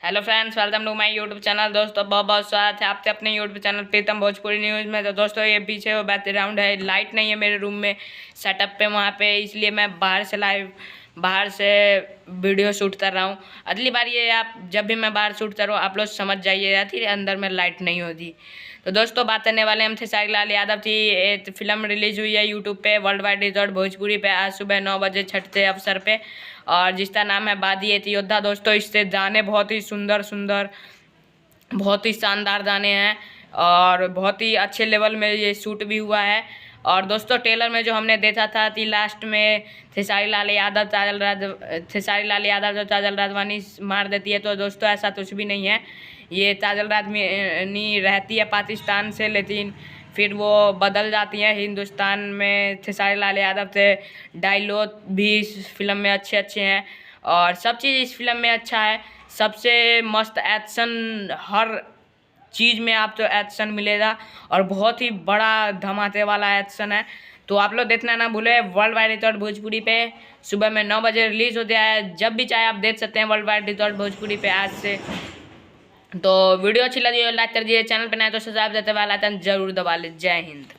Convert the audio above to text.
Hello friends, welcome to my YouTube channel. दोस्तों बहुत बहुत स्वागत है आपके अपने YouTube channel Pritam Bhojpuri news में। तो दोस्तों ये पीछे वो बैकग्राउंड है, लाइट नहीं है मेरे रूम में सेटअप पे वहाँ पे, इसलिए मैं बाहर से वीडियो शूट कर रहा हूँ। अगली बार ये आप जब भी मैं बाहर शूट करूँ आप लोग समझ जाइएगा, ठीक है, अंदर में लाइट नहीं होती। तो दोस्तों बात करने वाले हम थे खेसारी लाल यादव की एक फिल्म रिलीज हुई है यूट्यूब पे, वर्ल्ड वाइड रिजॉर्ट भोजपुरी पे, आज सुबह 9 बजे छठ के अवसर पे, और जिसका नाम है बादी योद्धा। दोस्तों इससे गाने बहुत ही सुंदर बहुत ही शानदार गाने हैं और बहुत ही अच्छे लेवल में ये शूट भी हुआ है। और दोस्तों ट्रेलर में जो हमने देखा था कि लास्ट में खेसारी लाल यादव जो काजल राघवानी मार देती है, तो दोस्तों ऐसा कुछ भी नहीं है। ये काजल राघवानी रहती है पाकिस्तान से, लेकिन फिर वो बदल जाती हैं हिंदुस्तान में। खेसारी लाल यादव से डायलॉग भी इस फिल्म में अच्छे हैं और सब चीज़ इस फिल्म में अच्छा है। सबसे मस्त एक्शन, हर चीज़ में आपको एक्शन मिलेगा और बहुत ही बड़ा धमाके वाला एक्शन है। तो आप लोग देखना ना भूले, वर्ल्ड वाइड रिजॉर्ट भोजपुरी पे सुबह में 9 बजे रिलीज़ हो गया है। जब भी चाहे आप देख सकते हैं वर्ल्ड वाइड रिजॉर्ट भोजपुरी पे आज से। तो वीडियो अच्छी लगी हो लाइक कर दीजिए, चैनल पर नए तो सब्सक्राइब करते वाला जरूर दबा ले। जय हिंद।